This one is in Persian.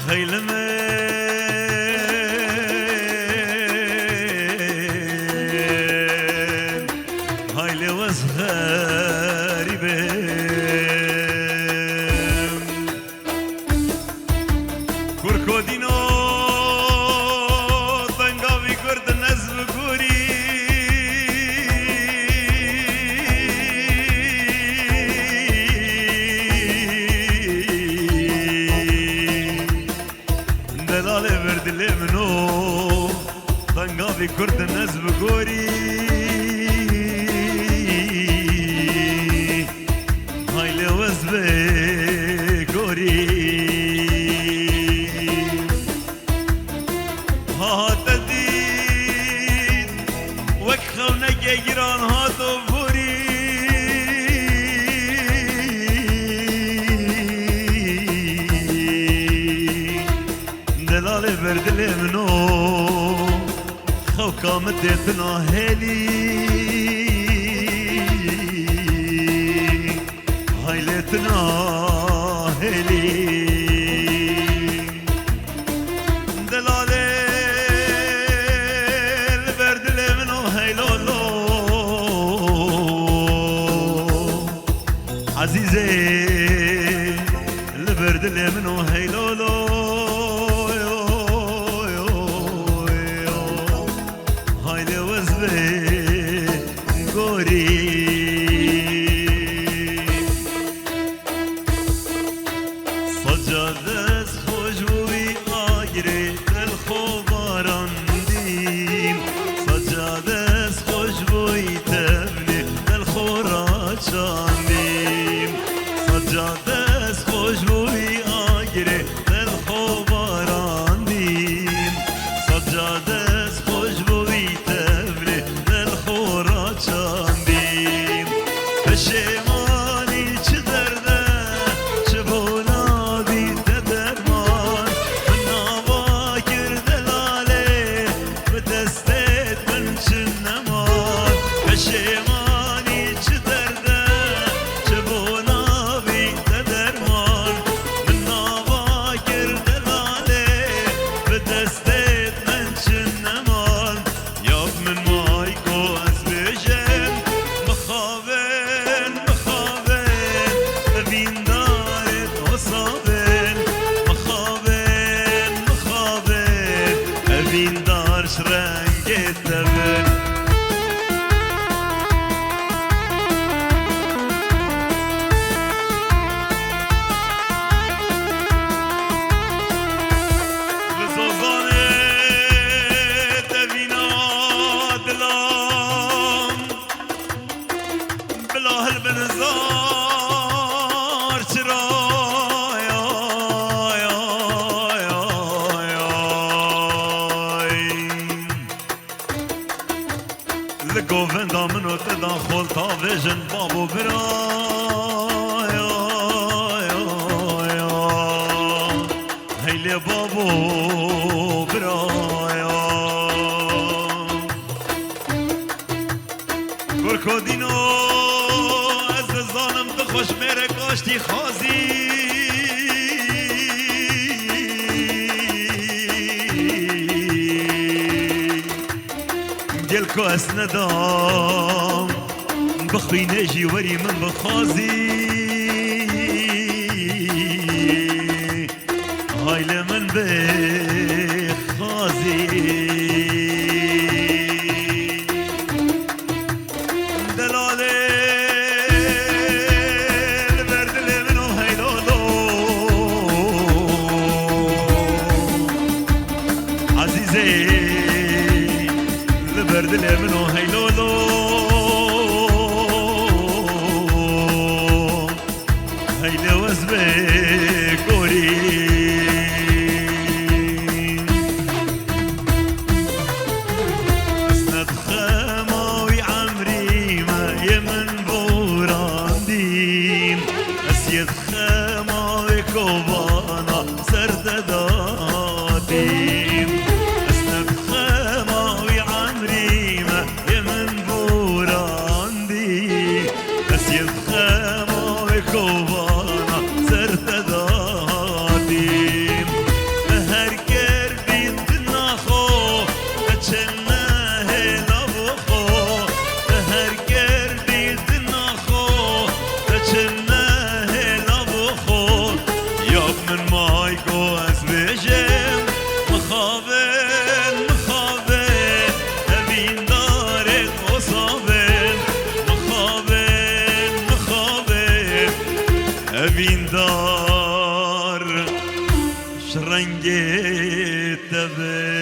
خيلمي هاي لوز غريبين كوركودينو طنقاوي كرد النزب كوري دلالي بردلي منو طنقاوي كرد النزب كوري هاي لوز بكوري گیران ها تو بوری دلال بردل منو خو کامت دیتنا هلی هایلتنا هلی دلال بردل منو هیلولو عزيزي لبرد اللي منو هيلولو هاي لوزبي قوري صجادس خوشوي آجري الخباران ديم صجادس خوشوي تبني الخوراشان جادس خوشبوی آگره دل خوباران دیم سجادس خوشبوی تبره دل خورا چاندیم پشیمانی چه درده چه بولادی درمان من نوا کرده لاله به دستت من چه نمان پشیمانی چه درده چه گووندا منو تدا خولتا ویژن بابو برایا هیلی بابو برایا گرکودینو از زانم تو خوش میره کاشتی خازی دلكو اسندام بخوي نجي وري من بخازي هاي لمن بخازي دلالي البرد اللي منو هيلولو عزيزي برد اللي منو هيلولو هيلي وزبي كوري اسند خماوي عمري ما يمن بوران ديم اسيد خماوي كوبانا سرد داديم اسند خماوي يمن بوران دي اسيد خماوي كوبانا سرد داديم رب من مايكو أزبجم مخابن مخابن أبين دارك وصابن مخابن مخابن أبين دار شرنجي تبين